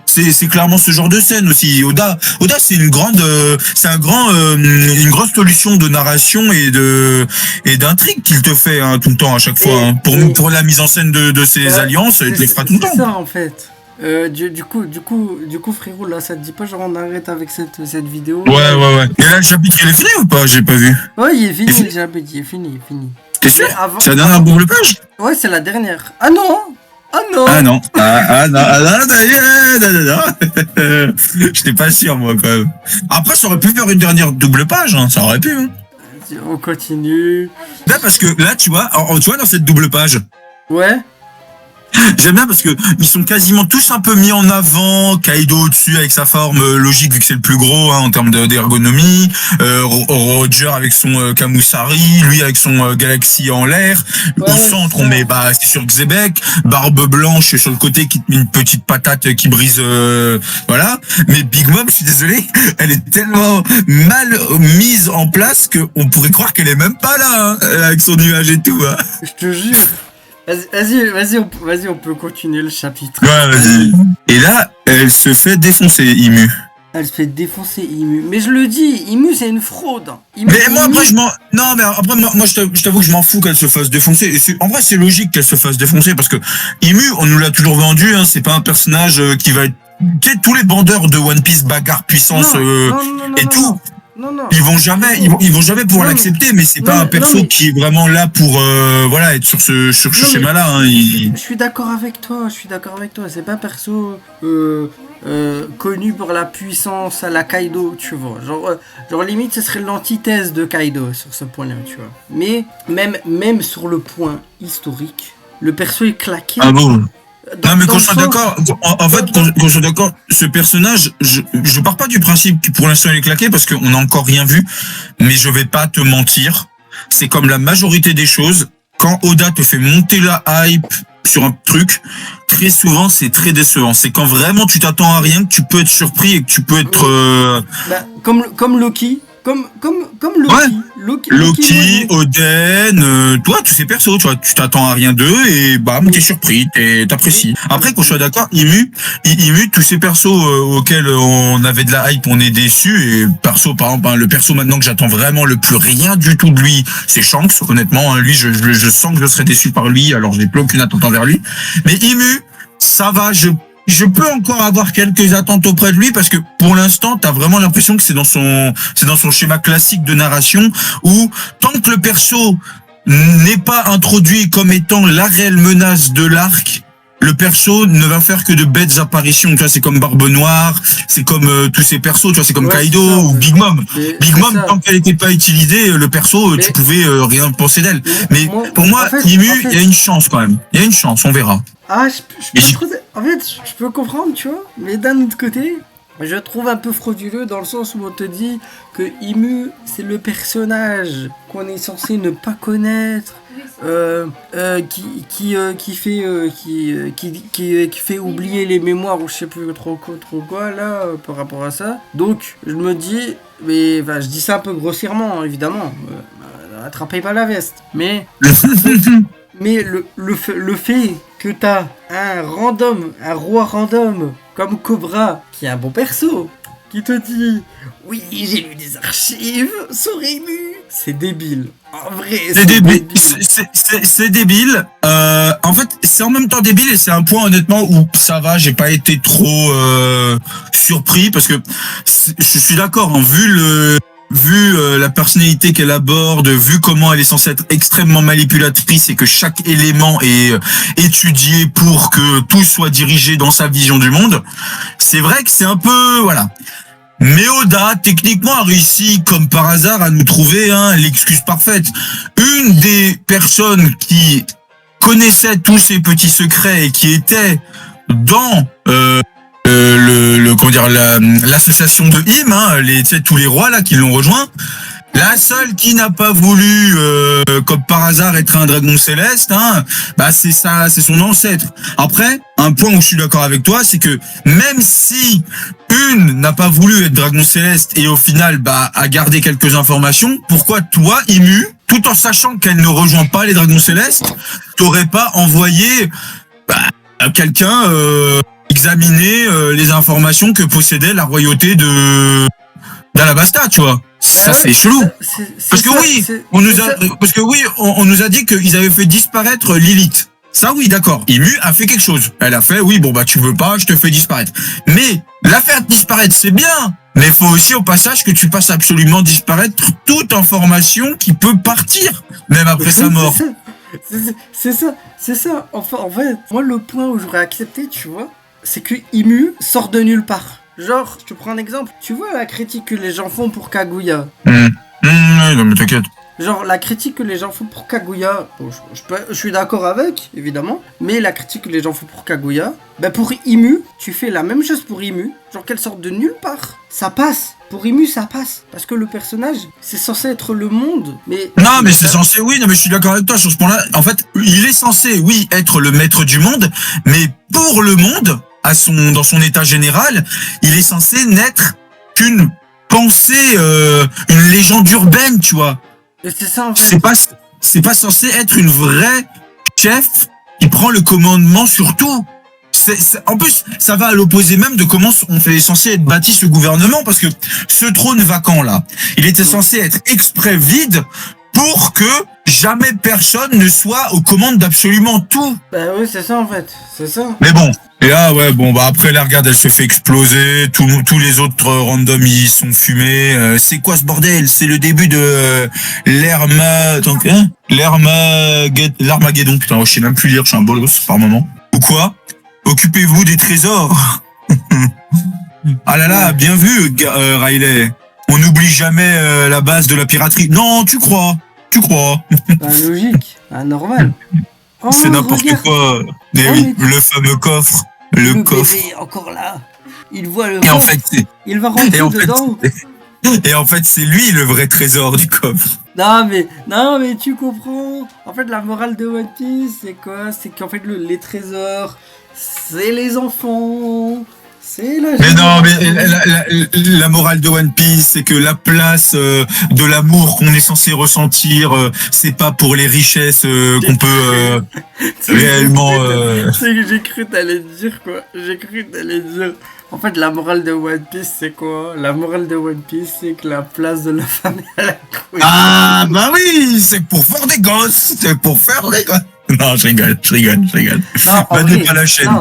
C'est clairement ce genre de scène aussi. Oda, c'est une grande, une grosse solution de narration et d'intrigue qu'il te fait hein, tout le temps à chaque fois. Hein. Pour la mise en scène de ces Ouais, alliances, il te les fera tout le temps. C'est ça, en fait. Du coup, frérot, là, ça te dit pas, genre, on arrête avec cette vidéo. Ouais. Et là, le chapitre, il est fini ou pas? J'ai pas vu. Ouais, il est fini, Il est fini le chapitre, il est fini. T'es sûr? Mais avant- C'est la dernière double page? Ouais, c'est la dernière. Ah non! Ah non! Ah non. Non. J'étais pas sûr, moi, quand même. Après, ça aurait pu faire une dernière double page, hein. Ça aurait pu, hein. On continue. Là, parce que là, tu vois, dans cette double page, Ouais. j'aime bien parce que ils sont quasiment tous un peu mis en avant. Kaido au-dessus avec sa forme logique vu que c'est le plus gros hein, en termes d'ergonomie. Roger avec son Kamusari, lui avec son Galaxy en l'air. Ouais, Au centre, c'est on ça. met c'est sur Xebec, barbe blanche sur le côté qui te met une petite patate qui brise, voilà. Mais Big Mom, je suis désolé, elle est tellement mal mise en place que on pourrait croire qu'elle est même pas là hein, avec son nuage et tout. Hein. Je te jure. Vas-y, on peut continuer le chapitre. Ouais, vas-y. Et là, elle se fait défoncer, Imu. Elle se fait défoncer Imu. Mais je le dis, Imu c'est une fraude. Imu, Mais moi, après, Imu- Non, mais après, moi, je t'avoue que je m'en fous qu'elle se fasse défoncer. Et en vrai, c'est logique qu'elle se fasse défoncer parce que Imu, on nous l'a toujours vendu, hein, c'est pas un personnage qui va être. Tu sais, tous les bandeurs de One Piece, bagarre, puissance Non, et tout. Non. Ils vont jamais pouvoir Non, l'accepter, mais c'est non, pas un mais- perso non, mais- qui est vraiment là pour être sur ce Non, mais- schéma-là. Hein, Je suis d'accord avec toi, C'est pas un perso connu pour la puissance à la Kaido, tu vois. Genre limite, ce serait l'antithèse de Kaido sur ce point-là, tu vois. Mais même sur le point historique, le perso est claqué. Ah bon? Non, mais dans quand le je suis sens- d'accord, en fait, quand je suis d'accord, ce personnage, je pars pas du principe que pour l'instant il est claqué parce qu'on n'a encore rien vu, mais je vais pas te mentir. C'est comme la majorité des choses, quand Oda te fait monter la hype sur un truc, très souvent c'est très décevant. C'est quand vraiment tu t'attends à rien que tu peux être surpris et que tu peux être Bah, comme Loki. Comme Loki. Ouais. Loki, moi, Oden, toi, tous ces persos, tu vois, tu t'attends à rien d'eux et bam, t'es surpris, t'apprécies. Après, qu'on soit d'accord, Imu, tous ces persos auxquels on avait de la hype, on est déçus. Et perso, par exemple, hein, le perso maintenant que j'attends vraiment le plus rien du tout de lui, c'est Shanks, honnêtement. Hein, lui, je sens que je serais déçu par lui, alors j'ai plus aucune attente envers lui. Mais Imu, ça va, je peux encore avoir quelques attentes auprès de lui parce que pour l'instant, t'as vraiment l'impression que c'est dans son schéma classique de narration où tant que le perso n'est pas introduit comme étant la réelle menace de l'arc, le perso ne va faire que de bêtes apparitions. Tu vois, c'est comme Barbe Noire, c'est comme tous ces persos, tu vois, c'est comme Ouais, Kaido c'est ça, ou ouais. Big Mom. Mais Big c'est Mom, ça. tant qu'elle n'était pas utilisée, le perso, tu Mais- pouvais rien penser d'elle. Mais Moi, pour moi, en fait, Imu, en fait- il y a une chance quand même. Il y a une chance, on verra. Ah, Et en fait, je peux comprendre, tu vois, mais d'un autre côté, je trouve un peu frauduleux dans le sens où on te dit que Imu, c'est le personnage qu'on est censé ne pas connaître, qui fait oublier les mémoires ou je sais plus trop quoi là par rapport à ça. Donc, je me dis, mais enfin, je dis ça un peu grossièrement, évidemment, attrapez pas la veste, mais le fait que t'as un roi random comme Cobra, qui est un bon perso, qui te dit oui, j'ai lu des archives sur Imu, c'est débile. En vrai, C'est débile. C'est débile. En fait, c'est en même temps débile et c'est un point honnêtement où ça va. J'ai pas été trop surpris parce que je suis d'accord. Hein, vu la personnalité qu'elle aborde, vu comment elle est censée être extrêmement manipulatrice et que chaque élément est étudié pour que tout soit dirigé dans sa vision du monde, c'est vrai que c'est un peu voilà. Mais Oda, techniquement, a réussi, comme par hasard, à nous trouver l'excuse parfaite. Une des personnes qui connaissait tous ces petits secrets et qui était dans comment dire, l'association de Him, tu sais, tous les rois là qui l'ont rejoint. La seule qui n'a pas voulu, comme par hasard, être un dragon céleste, bah c'est ça, c'est son ancêtre. Après, un point où je suis d'accord avec toi, c'est que même si une n'a pas voulu être dragon céleste et au final, bah, a gardé quelques informations, pourquoi toi, Imu, tout en sachant qu'elle ne rejoint pas les dragons célestes, t'aurais pas envoyé quelqu'un examiner les informations que possédait la royauté d'Alabasta, tu vois? Ça c'est chelou. Parce que oui, on nous a dit qu'ils avaient fait disparaître Lilith. Ça oui, d'accord. Imu a fait quelque chose. Elle a fait, oui, bon bah tu veux pas, je te fais disparaître. Mais la faire disparaître, c'est bien. Mais il faut aussi au passage que tu fasses absolument disparaître toute information qui peut partir, même après sa mort. C'est ça. Enfin, en fait, moi le point où j'aurais accepté, tu vois, c'est que Imu sort de nulle part. Genre, je te prends un exemple. Tu vois la critique que les gens font pour Kaguya. Non mais t'inquiète. Genre, la critique que les gens font pour Kaguya, bon, je suis d'accord avec, évidemment, mais la critique que les gens font pour Kaguya, bah pour Imu, tu fais la même chose pour Imu, genre qu'elle sorte de nulle part. Ça passe. Pour Imu, ça passe. Parce que le personnage, c'est censé être le monde, mais... Non, mais c'est censé, oui, non mais je suis d'accord avec toi sur ce point-là. En fait, il est censé, oui, être le maître du monde, mais pour le monde, dans son état général, il est censé n'être qu'une pensée, une légende urbaine, tu vois. Et c'est ça en fait. C'est pas censé être une vraie chef qui prend le commandement sur tout. En plus, ça va à l'opposé même de comment on est censé être bâti ce gouvernement, parce que ce trône vacant là, il était censé être exprès vide pour que jamais personne ne soit aux commandes d'absolument tout. Bah oui, c'est ça en fait, c'est ça. Mais bon, et là, ouais, bon, bah après, la regarde, elle se fait exploser, tous les autres randoms, ils sont fumés. C'est quoi ce bordel? C'est le début de l'Armageddon, putain, je sais même plus lire, je suis un bolos par moment. Ou quoi? Occupez-vous des trésors. Ah là là, bien vu, Riley. On n'oublie jamais la base de la piraterie. Non, tu crois. Logique, normal. Oh, c'est n'importe quoi. Mais oui, le fameux coffre. Le coffre. Bébé, encore là. Il voit le coffre. En fait, il va rentrer dedans. Et en fait, c'est lui le vrai trésor du coffre. Non mais tu comprends. En fait, la morale de One Piece, c'est quoi? C'est qu'en fait, les trésors, c'est les enfants. Mais non, mais la morale de One Piece, c'est que la place de l'amour qu'on est censé ressentir, c'est pas pour les richesses qu'on peut réellement... C'est que j'ai cru t'allais dire quoi. En fait, la morale de One Piece, c'est quoi? La morale de One Piece, c'est que la place de la femme est à la couille. Ah, bah oui, c'est pour faire des gosses. Non, je rigole. Bannez pas la chaîne.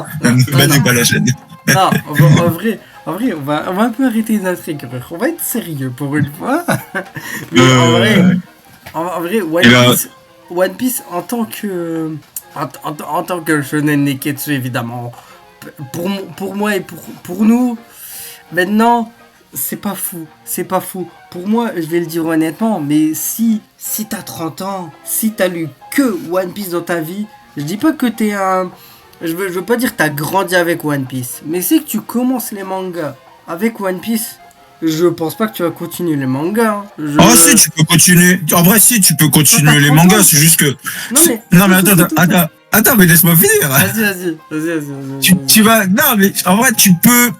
Bannez pas la chaîne. Non, en vrai, on va un peu arrêter notre aigreur. On va être sérieux pour une fois. Mais en vrai, One Piece en tant que shonen neketsu, évidemment. Pour moi et pour nous, maintenant, c'est pas fou. Pour moi, je vais le dire honnêtement, mais si t'as 30 ans, si t'as lu que One Piece dans ta vie, je dis pas que t'es un... Je veux pas dire que t'as grandi avec One Piece, mais c'est que tu commences les mangas avec One Piece, je pense pas que tu vas continuer les mangas. Si, tu peux continuer. En vrai, si, tu peux continuer les mangas, c'est juste que... Non, mais attends, mais laisse-moi finir. Vas-y. Tu vas... Non, mais en vrai, tu peux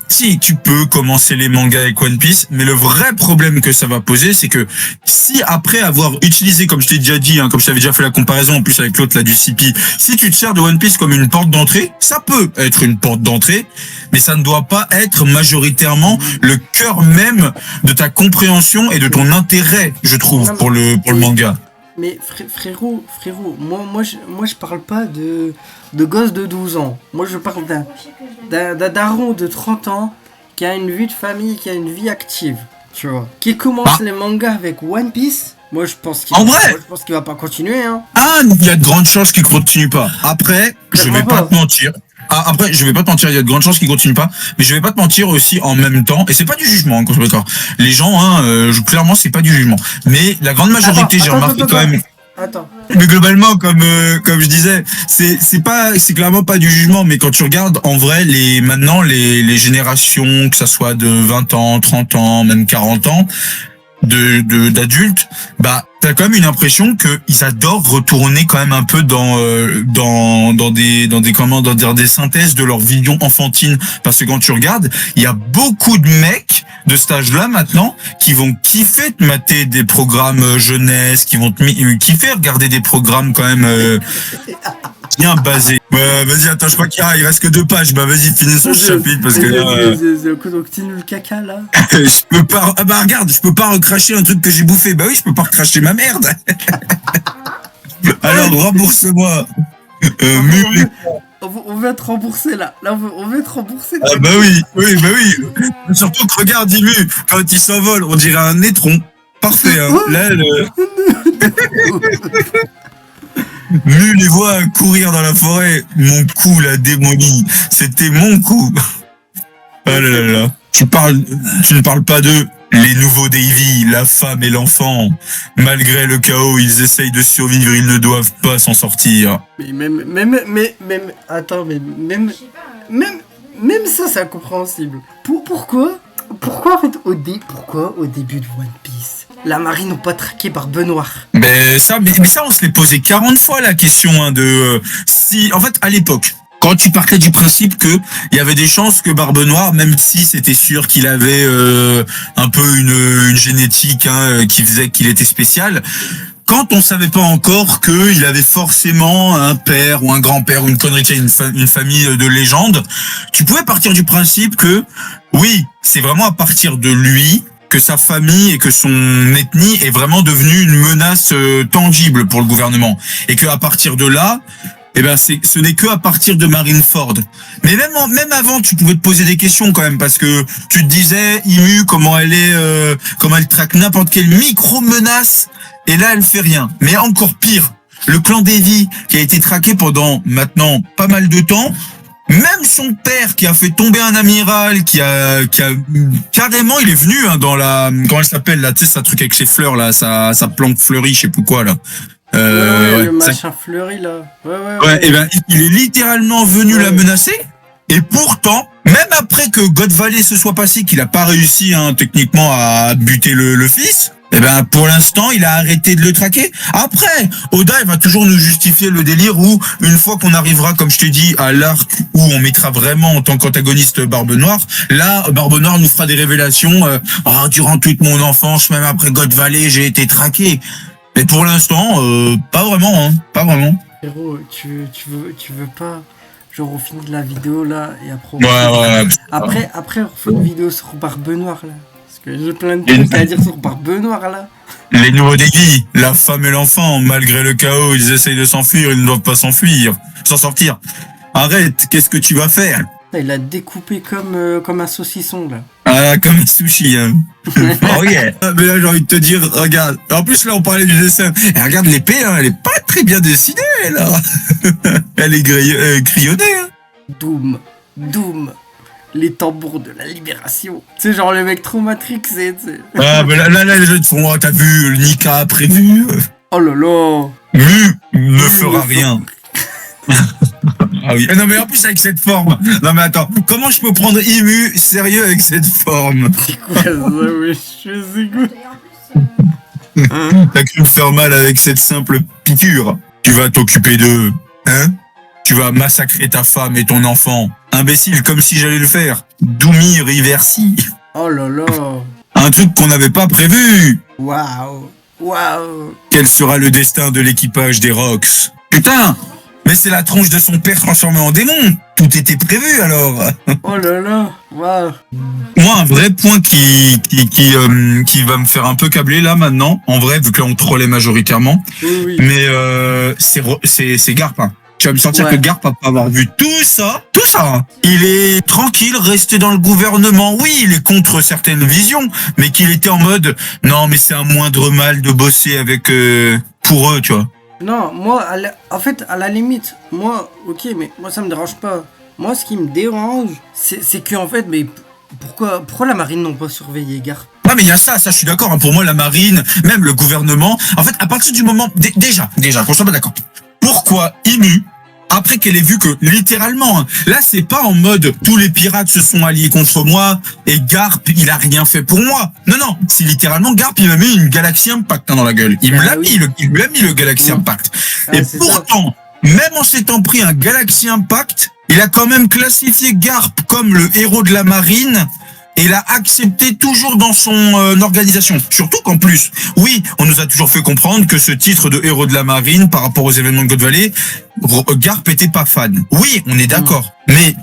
commencer les mangas avec One Piece, mais le vrai problème que ça va poser, c'est que si après avoir utilisé, comme je t'ai déjà dit, comme je t'avais déjà fait la comparaison en plus avec l'autre là du CP, si tu te sers de One Piece comme une porte d'entrée, ça peut être une porte d'entrée, mais ça ne doit pas être majoritairement le cœur même de ta compréhension et de ton intérêt, je trouve, pour le manga. Mais frérot, moi je parle pas de gosse de 12 ans. Moi je parle d'un daron de 30 ans qui a une vie de famille, qui a une vie active, tu vois. Qui commence les mangas avec One Piece. Moi je pense qu'il va pas continuer. Ah, il y a de grandes chances qu'il continue pas. Après, je vais pas te mentir. Après, je vais pas te mentir, il y a de grandes chances qu'il continue pas, mais je vais pas te mentir aussi en même temps, et c'est pas du jugement, hein, quand je suis d'accord. Les gens, clairement, c'est pas du jugement. Mais la grande majorité, j'ai remarqué quand même. Attends. Mais globalement, comme je disais, c'est clairement pas du jugement, mais quand tu regardes, en vrai, maintenant, les générations, que ça soit de 20 ans, 30 ans, même 40 ans, d'adultes, bah, t'as quand même une impression qu'ils adorent retourner quand même un peu dans des synthèses de leur vision enfantine. Parce que quand tu regardes, il y a beaucoup de mecs de cet âge-là maintenant qui vont kiffer te mater des programmes jeunesse, qui vont kiffer regarder des programmes quand même bien basés. Vas-y, attends, je crois qu'il reste que 2 pages. Bah vas-y, finis ce chapitre parce que là. Continue le caca là. Je peux pas. Ah bah regarde, je peux pas recracher un truc que j'ai bouffé. Bah oui, je peux pas recracher ma merde. Alors rembourse-moi. On veut être remboursé là. Là, on veut être remboursé. Ah bah oui. Surtout que regarde, Imu, quand il s'envole, on dirait un étron. Parfait. Hein. Là, Mu les voit courir dans la forêt. Mon coup l'a démoli. C'était mon coup. Ah là là là. Tu ne parles pas d'eux. Les nouveaux Davy, la femme et l'enfant. Malgré le chaos, ils essayent de survivre, ils ne doivent pas s'en sortir. Mais attends, même ça, c'est incompréhensible. Pourquoi en fait, pourquoi au début de One Piece, la marine n'a pas traqué Barbe Noire? Mais ça, on se l'est posé 40 fois la question si, en fait, à l'époque. Quand tu partais du principe que il y avait des chances que Barbe Noire, même si c'était sûr qu'il avait un peu une génétique qui faisait qu'il était spécial, quand on savait pas encore qu'il avait forcément un père ou un grand-père ou une connerie, une famille de légende, tu pouvais partir du principe que oui, c'est vraiment à partir de lui que sa famille et que son ethnie est vraiment devenue une menace tangible pour le gouvernement. Et qu'à partir de là, eh ben ce n'est que à partir de Marineford. Mais même avant, tu pouvais te poser des questions quand même, parce que tu te disais, Imu, comment elle traque n'importe quelle micro-menace, et là elle fait rien. Mais encore pire, le clan Davy, qui a été traqué pendant maintenant pas mal de temps, même son père qui a fait tomber un amiral, qui a carrément, il est venu dans la, comment elle s'appelle là, tu sais, ça truc avec ses fleurs là, sa plante fleurie, je sais plus quoi là. Le machin fleuri là. Ouais, et ben il est littéralement venu la menacer. Et pourtant, même après que God Valley se soit passé, qu'il a pas réussi techniquement à buter le fils, et ben pour l'instant il a arrêté de le traquer. Après, Oda il va toujours nous justifier le délire où une fois qu'on arrivera, comme je te dis, à l'arc où on mettra vraiment en tant qu'antagoniste Barbe Noire, là Barbe Noire nous fera des révélations. Durant toute mon enfance, même après God Valley, j'ai été traqué. Mais pour l'instant, pas vraiment, pas vraiment. Héros, tu veux pas, genre on finit la vidéo là et après après on refait une vidéo sur Barbe Noire là, parce que j'ai plein de trucs à dire sur Barbe Noire là. Les nouveaux Davy, la femme et l'enfant, malgré le chaos, ils essayent de s'enfuir, ils ne doivent pas s'en sortir. Arrête, qu'est-ce que tu vas faire? Il a découpé comme un saucisson là. Ah, comme un sushi, hein. Oh yeah. Mais là, j'ai envie de te dire, regarde. En plus, là, on parlait du dessin. Et regarde l'épée, elle est pas très bien dessinée, là. Elle est crayonnée, Doom. Les tambours de la libération. C'est genre le mec trop matrixé, tu sais. Ah, mais là, les jeunes font, t'as vu, Nika a prévu. Oh là là. Ne fera rien. Ah oui. Non mais en plus avec cette forme. Non mais attends, comment je peux prendre Imu sérieux avec cette forme? C'est quoi ça, wesh? C'est quoi? T'as cru me faire mal avec cette simple piqûre? Tu vas t'occuper d'eux, hein? Tu vas massacrer ta femme et ton enfant. Imbécile, comme si j'allais le faire. Doumi Riversi. Oh là là. Un truc qu'on n'avait pas prévu. Waouh. Quel sera le destin de l'équipage des Rocks? Putain! Mais c'est la tronche de son père transformée en démon. Tout était prévu alors. Oh là là, waouh. Moi, un vrai point qui va me faire un peu câbler là maintenant, en vrai, vu que là on trollait majoritairement. Oui. Mais c'est Garp. Hein. Tu vas me sentir que Garp après avoir vu tout ça. Hein. Il est tranquille, resté dans le gouvernement. Oui, il est contre certaines visions, mais qu'il était en mode non, mais c'est un moindre mal de bosser avec pour eux, tu vois. Non, moi, en fait, à la limite, moi, ok, mais moi ça me dérange pas Moi, ce qui me dérange, c'est que en fait, mais pourquoi la marine n'ont pas surveillé Garp? Non mais il y a ça, je suis d'accord. Hein. Pour moi, la marine, même le gouvernement, en fait, à partir du moment, déjà, qu'on soit pas d'accord. Pourquoi IMU, après qu'elle ait vu que littéralement, hein, là c'est pas en mode tous les pirates se sont alliés contre moi et Garp il a rien fait pour moi. Non, c'est littéralement Garp il m'a mis une Galaxy Impact dans la gueule. Il me l'a mis, il lui a mis le Galaxy Impact. Et pourtant, même en s'étant pris un Galaxy Impact, il a quand même classifié Garp comme le héros de la marine. Et l'a accepté toujours dans son organisation. Surtout qu'en plus, oui, on nous a toujours fait comprendre que ce titre de héros de la marine, par rapport aux événements de God Valley, Garp était pas fan. Oui, on est d'accord. Mais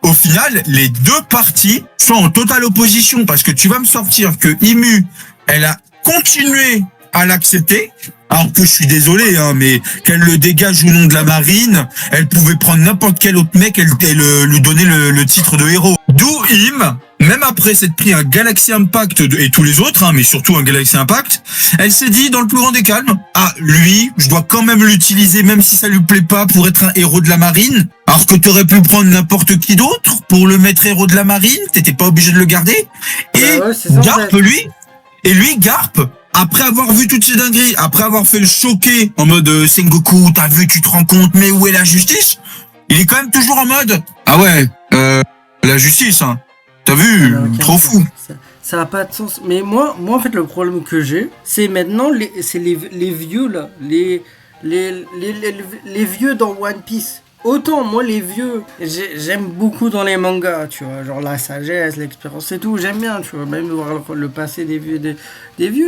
au final, les deux parties sont en totale opposition. Parce que tu vas me sortir que IMU, elle a continué à l'accepter. Alors que je suis désolé, hein, mais qu'elle le dégage au nom de la marine, elle pouvait prendre n'importe quel autre mec et lui donner le titre de héros. D'où même après s'être pris un Galaxy Impact et tous les autres, hein, mais surtout un Galaxy Impact, elle s'est dit dans le plus grand des calmes, ah lui, je dois quand même l'utiliser même si ça lui plaît pas pour être un héros de la marine, alors que t'aurais pu prendre n'importe qui d'autre pour le mettre héros de la marine, t'étais pas obligé de le garder. Et Garp, Garp, après avoir vu toutes ces dingueries, après avoir fait le choquer en mode Sengoku, t'as vu, tu te rends compte, mais où est la justice? Il est quand même toujours en mode, ah ouais, la justice, hein. T'as vu, trop fou. Ça n'a pas de sens. Mais moi en fait le problème que j'ai, c'est maintenant c'est les vieux là, les vieux dans One Piece. Autant moi les vieux, j'aime beaucoup dans les mangas, tu vois, genre la sagesse, l'expérience et tout, j'aime bien, tu vois, même voir le passé des vieux,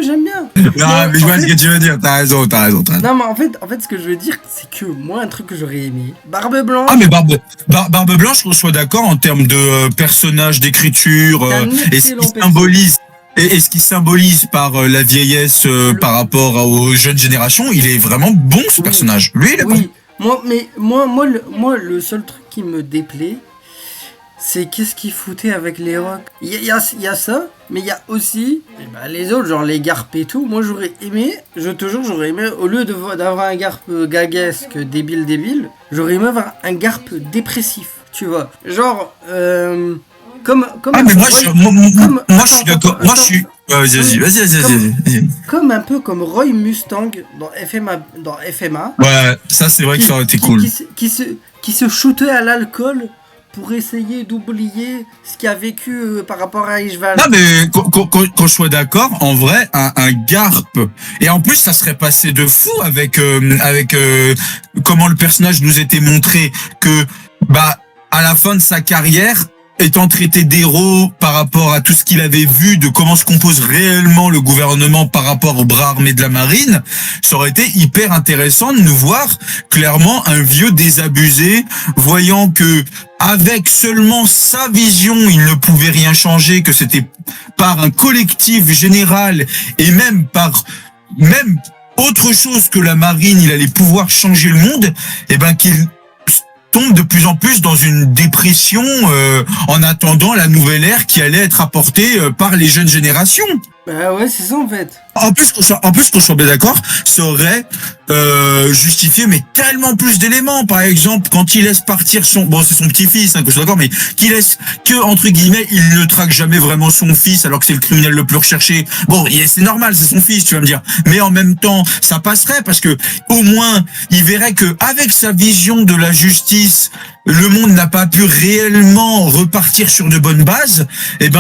j'aime bien. Non, mais je vois ce que tu veux dire, t'as raison. Non mais en fait ce que je veux dire, c'est que moi un truc que j'aurais aimé, Barbe Blanche. Ah mais Barbe Blanche, qu'on soit d'accord en termes de personnage, d'écriture, et ce qui symbolise. Et ce qui symbolise par la vieillesse par rapport aux jeunes générations, il est vraiment bon ce personnage. Lui, il est bon. Moi, le seul truc qui me déplaît, c'est qu'est-ce qu'il foutait avec les rocs. Il y a ça, mais il y a aussi les autres, genre les Garp et tout. Moi, j'aurais aimé, je te jure, au lieu d'avoir un Garp gaguesque débile, j'aurais aimé avoir un Garp dépressif, tu vois. Genre, comme mais moi, je suis d'accord. Moi, je suis. Vas-y. Comme un peu comme Roy Mustang dans FMA. Ouais, ça c'est vrai que ça aurait été cool. Qui se shootait à l'alcool pour essayer d'oublier ce qu'il a vécu par rapport à Ishval. Non mais qu'on soit d'accord, en vrai, un Garp. Et en plus, ça serait passé de fou avec comment le personnage nous était montré que à la fin de sa carrière, étant traité d'héros par rapport à tout ce qu'il avait vu de comment se compose réellement le gouvernement par rapport aux bras armés de la marine, ça aurait été hyper intéressant de nous voir clairement un vieux désabusé, voyant que avec seulement sa vision, il ne pouvait rien changer, que c'était par un collectif général et même autre chose que la marine, il allait pouvoir changer le monde, et qu'il tombe de plus en plus dans une dépression en attendant la nouvelle ère qui allait être apportée par les jeunes générations. Bah ouais, c'est ça en fait. En plus qu'on soit bien d'accord, ça aurait justifié mais tellement plus d'éléments. Par exemple, quand il laisse partir c'est son petit-fils, hein, que je suis d'accord, mais qu'il laisse que, entre guillemets, il ne traque jamais vraiment son fils alors que c'est le criminel le plus recherché. Bon, c'est normal, c'est son fils, tu vas me dire. Mais en même temps, ça passerait parce que au moins, il verrait que avec sa vision de la justice, le monde n'a pas pu réellement repartir sur de bonnes bases.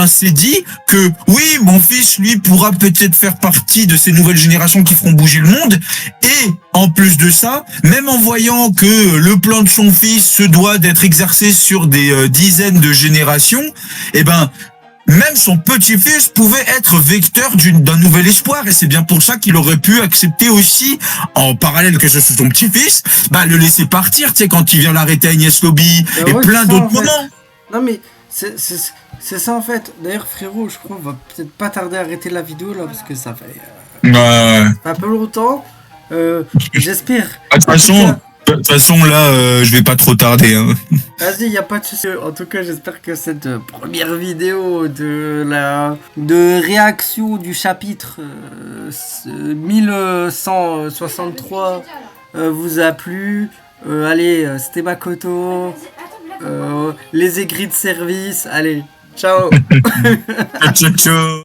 C'est dit que oui, mon fils, lui, pourra peut-être faire partie de ces nouvelles générations qui feront bouger le monde. Et en plus de ça, même en voyant que le plan de son fils se doit d'être exercé sur des dizaines de générations, même son petit-fils pouvait être vecteur d'un nouvel espoir, et c'est bien pour ça qu'il aurait pu accepter aussi, en parallèle que ce soit son petit-fils, le laisser partir, tu sais, quand il vient l'arrêter à Agnès Lobby, et plein d'autres moments. Non mais, c'est ça en fait. D'ailleurs frérot, je crois qu'on va peut-être pas tarder à arrêter la vidéo là, parce que ça fait un peu longtemps. J'espère. De toute façon, là, je vais pas trop tarder. Hein. Vas-y, y a pas de souci. En tout cas, j'espère que cette première vidéo de réaction du chapitre 1163 vous a plu. Allez, c'était Makoto. les aigris de service. Allez, ciao. Ciao, ciao.